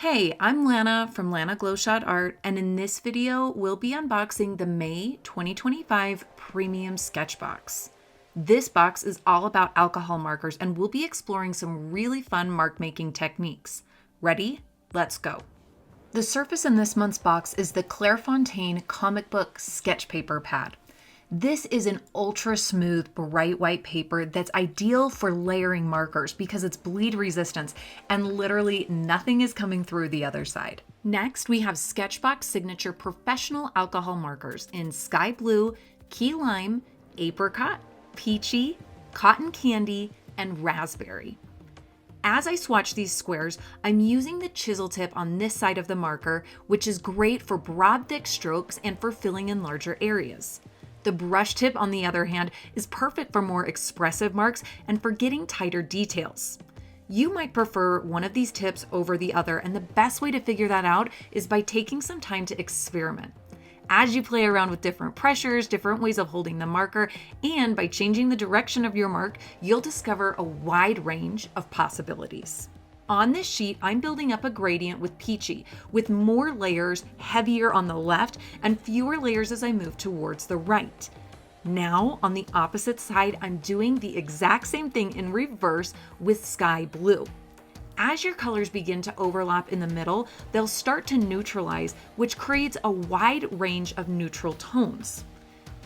Hey, I'm Lana from Lana Glowshot Art, and in this video, we'll be unboxing the May 2025 Premium SketchBox. This box is all about alcohol markers, and we'll be exploring some really fun mark making techniques. Ready? Let's go. The surface in this month's box is the Clairefontaine comic book sketch paper pad. This is an ultra smooth, bright white paper that's ideal for layering markers because it's bleed resistant and literally nothing is coming through the other side. Next, we have SketchBox Signature Professional Alcohol Markers in Sky Blue, Key Lime, Apricot, Peachy, Cotton Candy, and Raspberry. As I swatch these squares, I'm using the chisel tip on this side of the marker, which is great for broad, thick strokes and for filling in larger areas. The brush tip, on the other hand, is perfect for more expressive marks and for getting tighter details. You might prefer one of these tips over the other, and the best way to figure that out is by taking some time to experiment. As you play around with different pressures, different ways of holding the marker, and by changing the direction of your mark, you'll discover a wide range of possibilities. On this sheet, I'm building up a gradient with Peachy, with more layers heavier on the left and fewer layers as I move towards the right. Now, on the opposite side, I'm doing the exact same thing in reverse with Sky Blue. As your colors begin to overlap in the middle, they'll start to neutralize, which creates a wide range of neutral tones.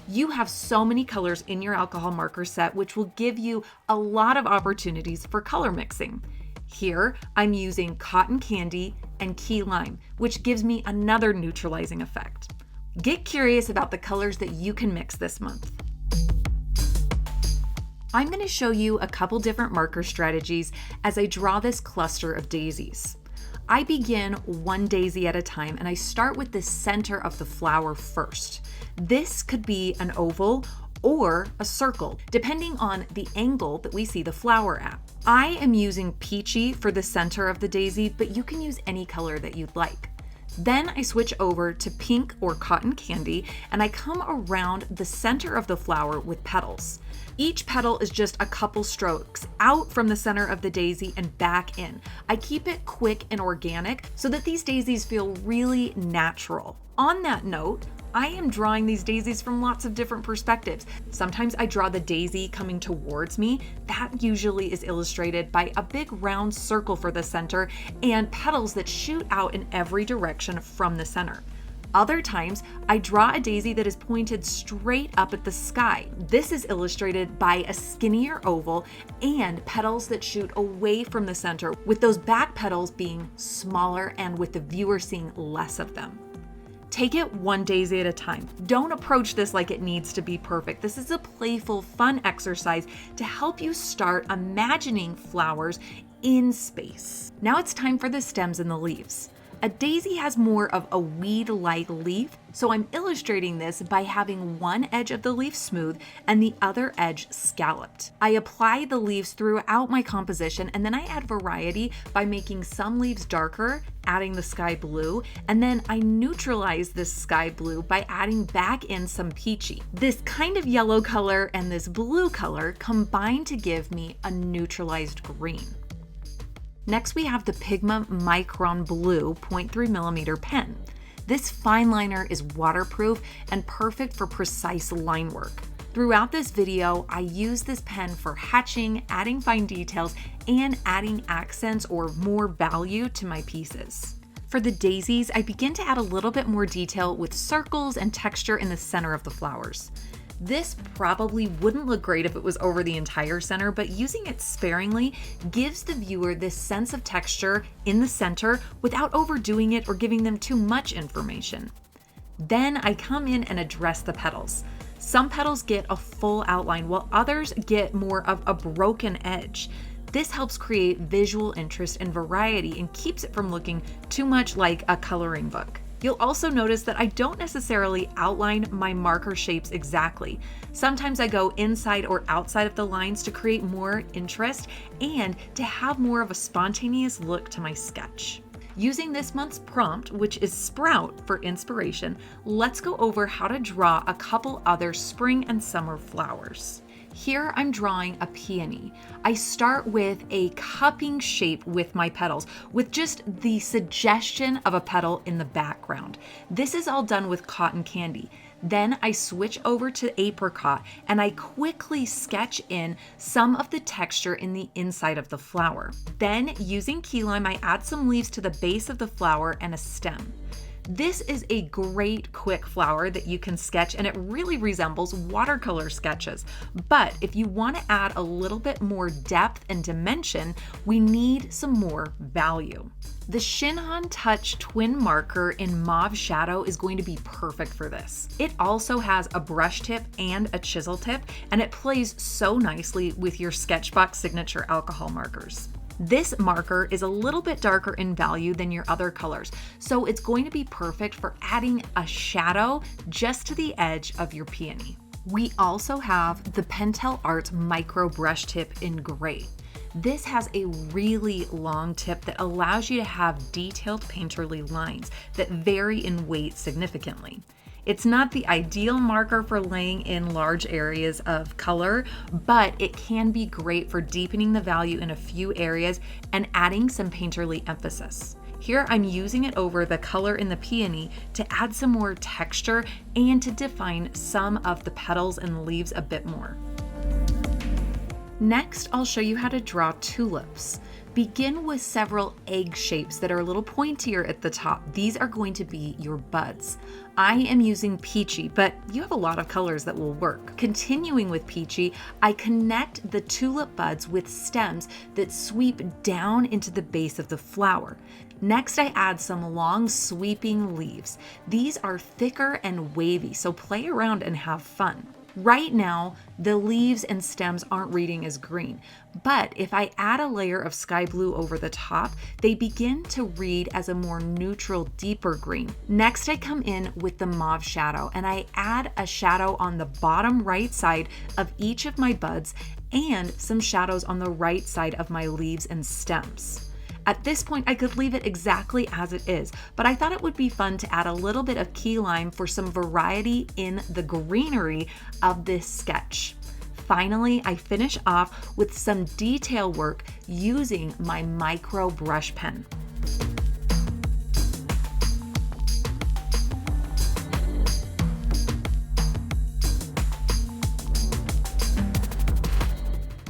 You have so many colors in your alcohol marker set, which will give you a lot of opportunities for color mixing. Here, I'm using Cotton Candy and Key Lime, which gives me another neutralizing effect. Get curious about the colors that you can mix this month. I'm going to show you a couple different marker strategies as I draw this cluster of daisies. I begin one daisy at a time, and I start with the center of the flower first. This could be an oval or a circle, depending on the angle that we see the flower at. I am using Peachy for the center of the daisy, but you can use any color that you'd like. Then I switch over to pink or Cotton Candy, and I come around the center of the flower with petals. Each petal is just a couple strokes out from the center of the daisy and back in. I keep it quick and organic so that these daisies feel really natural. On that note, I am drawing these daisies from lots of different perspectives. Sometimes I draw the daisy coming towards me. That usually is illustrated by a big round circle for the center and petals that shoot out in every direction from the center. Other times, I draw a daisy that is pointed straight up at the sky. This is illustrated by a skinnier oval and petals that shoot away from the center, with those back petals being smaller and with the viewer seeing less of them. Take it one daisy at a time. Don't approach this like it needs to be perfect. This is a playful, fun exercise to help you start imagining flowers in space. Now it's time for the stems and the leaves. A daisy has more of a weed-like leaf, so I'm illustrating this by having one edge of the leaf smooth and the other edge scalloped. I apply the leaves throughout my composition, and then I add variety by making some leaves darker, adding the sky blue, and then I neutralize this sky blue by adding back in some peachy. This kind of yellow color and this blue color combine to give me a neutralized green. Next, we have the Pigma Micron Blue 0.3mm pen. This fine liner is waterproof and perfect for precise line work. Throughout this video, I use this pen for hatching, adding fine details, and adding accents or more value to my pieces. For the daisies, I begin to add a little bit more detail with circles and texture in the center of the flowers. This probably wouldn't look great if it was over the entire center, but using it sparingly gives the viewer this sense of texture in the center without overdoing it or giving them too much information. Then I come in and address the petals. Some petals get a full outline while others get more of a broken edge. This helps create visual interest and variety and keeps it from looking too much like a coloring book. You'll also notice that I don't necessarily outline my marker shapes exactly. Sometimes I go inside or outside of the lines to create more interest and to have more of a spontaneous look to my sketch. Using this month's prompt, which is Sprout, for inspiration, let's go over how to draw a couple other spring and summer flowers. Here I'm drawing a peony. I start with a cupping shape with my petals, with just the suggestion of a petal in the background. This is all done with cotton candy. Then I switch over to apricot and I quickly sketch in some of the texture in the inside of the flower. Then using key lime, I add some leaves to the base of the flower and a stem. This is a great quick flower that you can sketch, and it really resembles watercolor sketches. But if you want to add a little bit more depth and dimension, we need some more value. The Shinhan Touch Twin Marker in Mauve Shadow is going to be perfect for this. It also has a brush tip and a chisel tip, and it plays so nicely with your SketchBox signature alcohol markers. This marker is a little bit darker in value than your other colors, so it's going to be perfect for adding a shadow just to the edge of your peony. We also have the Pentel Art Micro Brush Tip in gray. This has a really long tip that allows you to have detailed painterly lines that vary in weight significantly. It's not the ideal marker for laying in large areas of color, but it can be great for deepening the value in a few areas and adding some painterly emphasis. Here I'm using it over the color in the peony to add some more texture and to define some of the petals and leaves a bit more. Next, I'll show you how to draw tulips. Begin with several egg shapes that are a little pointier at the top. These are going to be your buds. I am using peachy, but you have a lot of colors that will work. Continuing with peachy, I connect the tulip buds with stems that sweep down into the base of the flower. Next, I add some long sweeping leaves. These are thicker and wavy, so play around and have fun. Right now, the leaves and stems aren't reading as green, but if I add a layer of sky blue over the top, they begin to read as a more neutral, deeper green. Next, I come in with the mauve shadow and I add a shadow on the bottom right side of each of my buds and some shadows on the right side of my leaves and stems. At this point, I could leave it exactly as it is, but I thought it would be fun to add a little bit of key lime for some variety in the greenery of this sketch. Finally, I finish off with some detail work using my micro brush pen.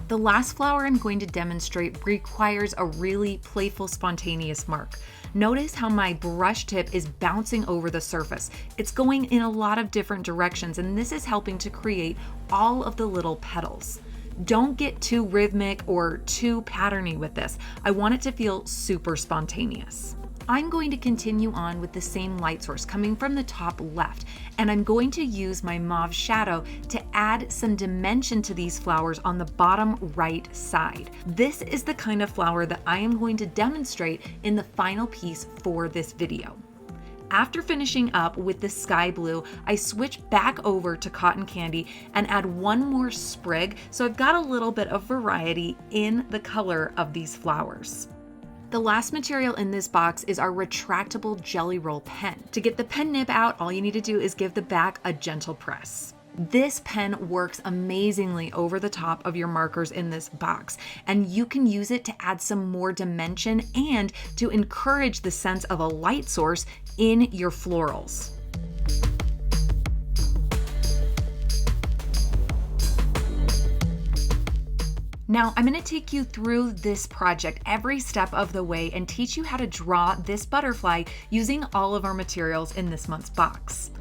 The last flower I'm going to demonstrate requires a really playful, spontaneous mark. Notice how my brush tip is bouncing over the surface. It's going in a lot of different directions, and this is helping to create all of the little petals. Don't get too rhythmic or too patterny with this. I want it to feel super spontaneous. I'm going to continue on with the same light source coming from the top left, and I'm going to use my mauve shadow to add some dimension to these flowers on the bottom right side. This is the kind of flower that I am going to demonstrate in the final piece for this video. After finishing up with the sky blue, I switch back over to cotton candy and add one more sprig, so I've got a little bit of variety in the color of these flowers. The last material in this box is our retractable jelly roll pen. To get the pen nib out, all you need to do is give the back a gentle press. This pen works amazingly over the top of your markers in this box, and you can use it to add some more dimension and to encourage the sense of a light source in your florals. Now, I'm going to take you through this project every step of the way and teach you how to draw this butterfly using all of our materials in this month's box.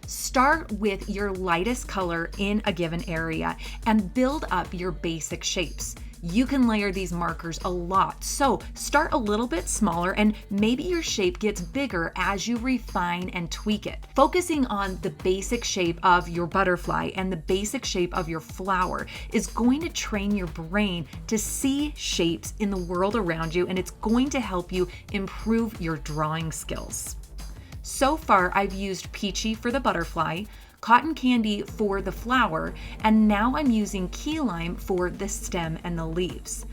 Start with your lightest color in a given area and build up your basic shapes. You can layer these markers a lot, so start a little bit smaller and maybe your shape gets bigger as you refine and tweak it. Focusing on the basic shape of your butterfly and the basic shape of your flower is going to train your brain to see shapes in the world around you, and it's going to help you improve your drawing skills. So far, I've used peachy for the butterfly, cotton candy for the flower, and now I'm using key lime for the stem and the leaves.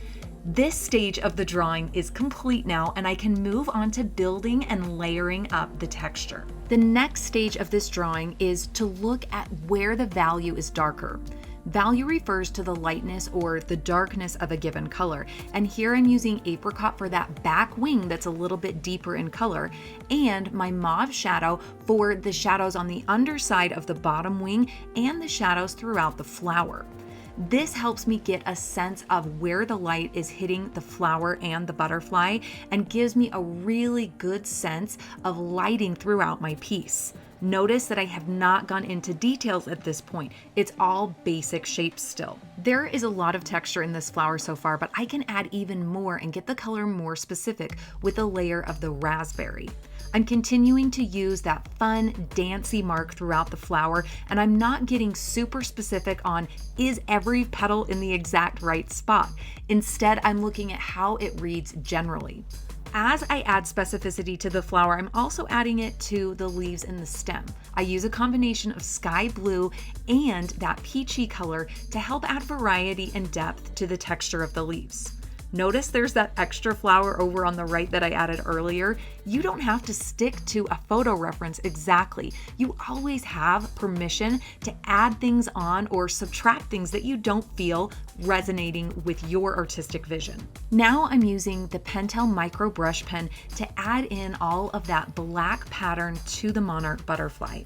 This stage of the drawing is complete now, and I can move on to building and layering up the texture. The next stage of this drawing is to look at where the value is darker. Value refers to the lightness or the darkness of a given color. And here I'm using apricot for that back wing that's a little bit deeper in color, and my mauve shadow for the shadows on the underside of the bottom wing and the shadows throughout the flower. This helps me get a sense of where the light is hitting the flower and the butterfly and gives me a really good sense of lighting throughout my piece. Notice that I have not gone into details at this point. It's all basic shapes still. There is a lot of texture in this flower so far, but I can add even more and get the color more specific with a layer of the raspberry. I'm continuing to use that fun, dancey mark throughout the flower, and I'm not getting super specific on is every petal in the exact right spot. Instead, I'm looking at how it reads generally. As I add specificity to the flower, I'm also adding it to the leaves and the stem. I use a combination of sky blue and that peachy color to help add variety and depth to the texture of the leaves. Notice there's that extra flower over on the right that I added earlier. You don't have to stick to a photo reference exactly. You always have permission to add things on or subtract things that you don't feel resonating with your artistic vision. Now I'm using the Pentel Micro Brush Pen to add in all of that black pattern to the monarch butterfly.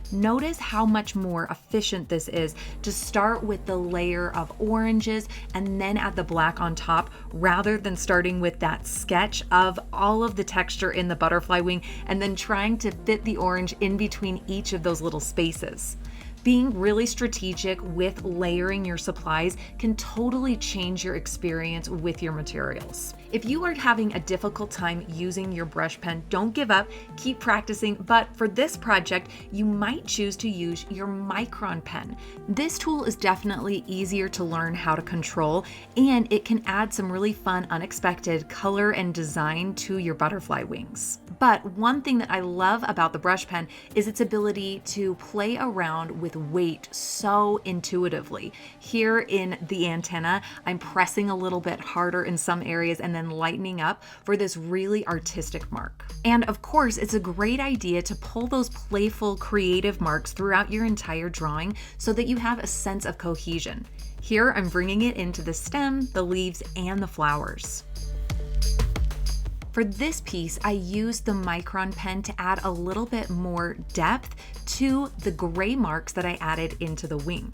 Notice how much more efficient this is to start with the layer of oranges and then add the black on top, rather than starting with that sketch of all of the texture in the butterfly wing and then trying to fit the orange in between each of those little spaces. Being really strategic with layering your supplies can totally change your experience with your materials. If you are having a difficult time using your brush pen, don't give up, keep practicing, but for this project, you might choose to use your Micron pen. This tool is definitely easier to learn how to control, and it can add some really fun, unexpected color and design to your butterfly wings. But one thing that I love about the brush pen is its ability to play around with weight so intuitively. Here in the antenna, I'm pressing a little bit harder in some areas and then lightening up for this really artistic mark. And of course, it's a great idea to pull those playful, creative marks throughout your entire drawing so that you have a sense of cohesion. Here, I'm bringing it into the stem, the leaves, and the flowers. For this piece, I used the Micron pen to add a little bit more depth to the gray marks that I added into the wing.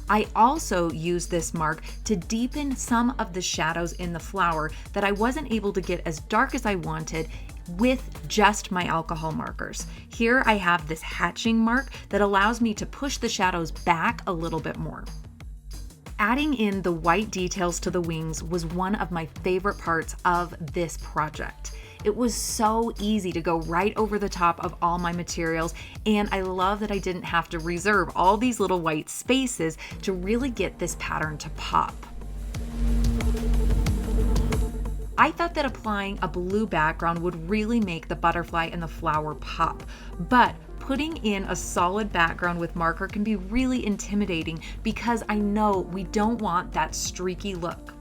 I also used this mark to deepen some of the shadows in the flower that I wasn't able to get as dark as I wanted with just my alcohol markers. Here I have this hatching mark that allows me to push the shadows back a little bit more. Adding in the white details to the wings was one of my favorite parts of this project. It was so easy to go right over the top of all my materials, and I love that I didn't have to reserve all these little white spaces to really get this pattern to pop. I thought that applying a blue background would really make the butterfly and the flower pop, but putting in a solid background with marker can be really intimidating because I know we don't want that streaky look.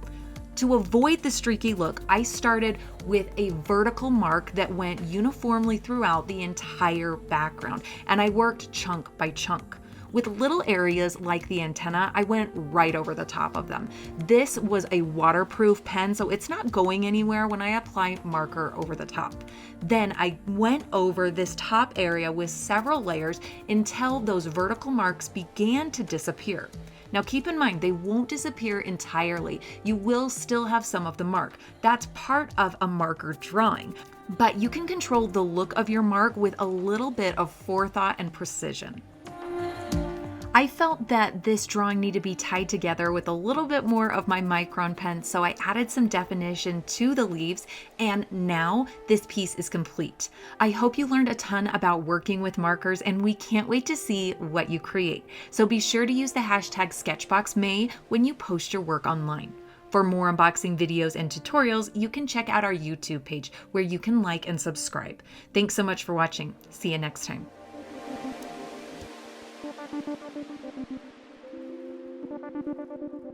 To avoid the streaky look, I started with a vertical mark that went uniformly throughout the entire background, and I worked chunk by chunk. With little areas like the antenna, I went right over the top of them. This was a waterproof pen, so it's not going anywhere when I apply marker over the top. Then I went over this top area with several layers until those vertical marks began to disappear. Now keep in mind, they won't disappear entirely. You will still have some of the mark. That's part of a marker drawing. But you can control the look of your mark with a little bit of forethought and precision. I felt that this drawing needed to be tied together with a little bit more of my Micron pen, so I added some definition to the leaves, and now this piece is complete. I hope you learned a ton about working with markers, and we can't wait to see what you create. So be sure to use the hashtag SketchBoxMay when you post your work online. For more unboxing videos and tutorials, you can check out our YouTube page where you can like and subscribe. Thanks so much for watching. See you next time. Thank you.